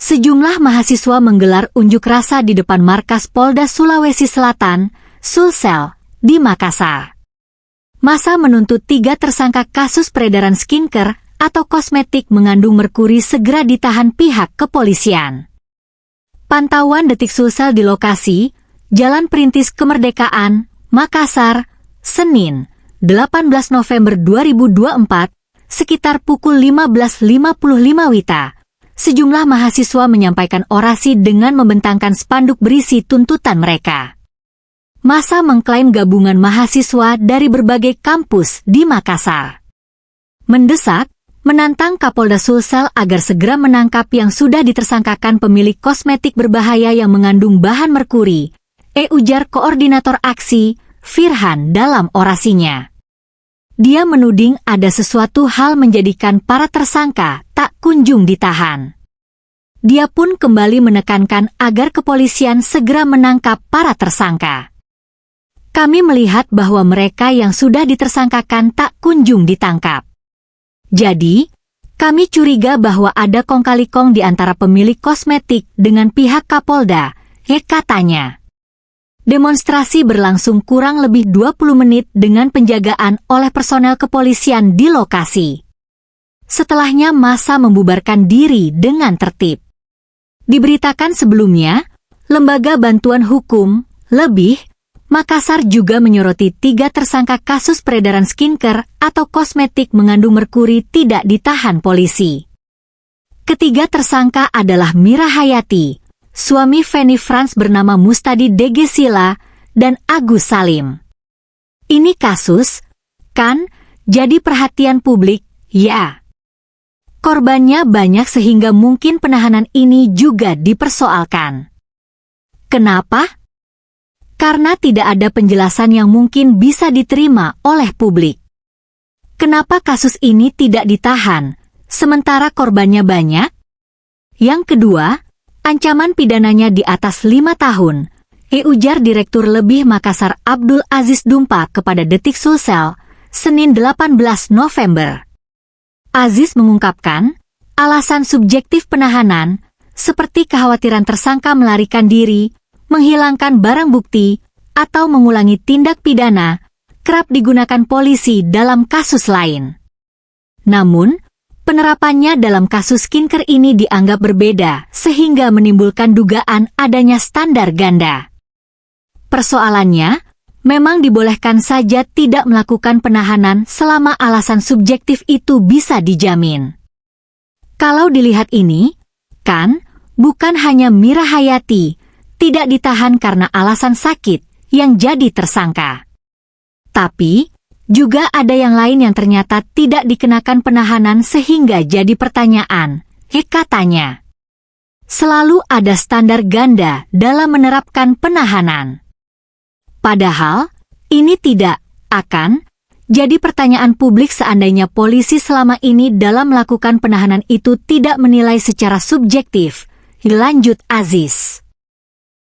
Sejumlah mahasiswa menggelar unjuk rasa di depan markas Polda Sulawesi Selatan, Sulsel, di Makassar. Massa menuntut 3 tersangka kasus peredaran skincare atau kosmetik mengandung merkuri segera ditahan pihak kepolisian. Pantauan detik Sulsel di lokasi, Jalan Perintis Kemerdekaan, Makassar, Senin, 18 November 2024, sekitar pukul 15.55 WITA. Sejumlah mahasiswa menyampaikan orasi dengan membentangkan spanduk berisi tuntutan mereka. Massa mengklaim gabungan mahasiswa dari berbagai kampus di Makassar. Mendesak, menantang Kapolda Sulsel agar segera menangkap yang sudah ditersangkakan pemilik kosmetik berbahaya yang mengandung bahan merkuri, ujar Koordinator Aksi, Firhan dalam orasinya. Dia menuding ada sesuatu hal menjadikan para tersangka tak kunjung ditahan. Dia pun kembali menekankan agar kepolisian segera menangkap para tersangka. Kami melihat bahwa mereka yang sudah ditersangkakan tak kunjung ditangkap. Jadi, kami curiga bahwa ada kong kali kong di antara pemilik kosmetik dengan pihak Kapolda, katanya. Demonstrasi berlangsung kurang lebih 20 menit dengan penjagaan oleh personel kepolisian di lokasi. Setelahnya massa membubarkan diri dengan tertib. Diberitakan sebelumnya, Lembaga Bantuan Hukum, LEBIH, Makassar juga menyoroti 3 tersangka kasus peredaran skincare atau kosmetik mengandung merkuri tidak ditahan polisi. Ketiga tersangka adalah Mira Hayati, suami Feni Frans bernama Mustadi Degesila, dan Agus Salim. Ini kasus, kan, jadi perhatian publik, ya. Korbannya banyak sehingga mungkin penahanan ini juga dipersoalkan. Kenapa? Karena tidak ada penjelasan yang mungkin bisa diterima oleh publik. Kenapa kasus ini tidak ditahan, sementara korbannya banyak? Yang kedua, ancaman pidananya di atas 5 tahun, ujar Direktur Lebih Makassar Abdul Aziz Dumpa kepada Detik Sulsel, Senin 18 November. Aziz mengungkapkan, alasan subjektif penahanan, seperti kekhawatiran tersangka melarikan diri, menghilangkan barang bukti, atau mengulangi tindak pidana, kerap digunakan polisi dalam kasus lain. Namun, penerapannya dalam kasus skincare ini dianggap berbeda, sehingga menimbulkan dugaan adanya standar ganda. Persoalannya, memang dibolehkan saja tidak melakukan penahanan selama alasan subjektif itu bisa dijamin. Kalau dilihat ini, kan, bukan hanya Mira Hayati, tidak ditahan karena alasan sakit yang jadi tersangka. Tapi, juga ada yang lain yang ternyata tidak dikenakan penahanan sehingga jadi pertanyaan, katanya. Selalu ada standar ganda dalam menerapkan penahanan. Padahal, ini tidak akan jadi pertanyaan publik seandainya polisi selama ini dalam melakukan penahanan itu tidak menilai secara subjektif, lanjut Aziz.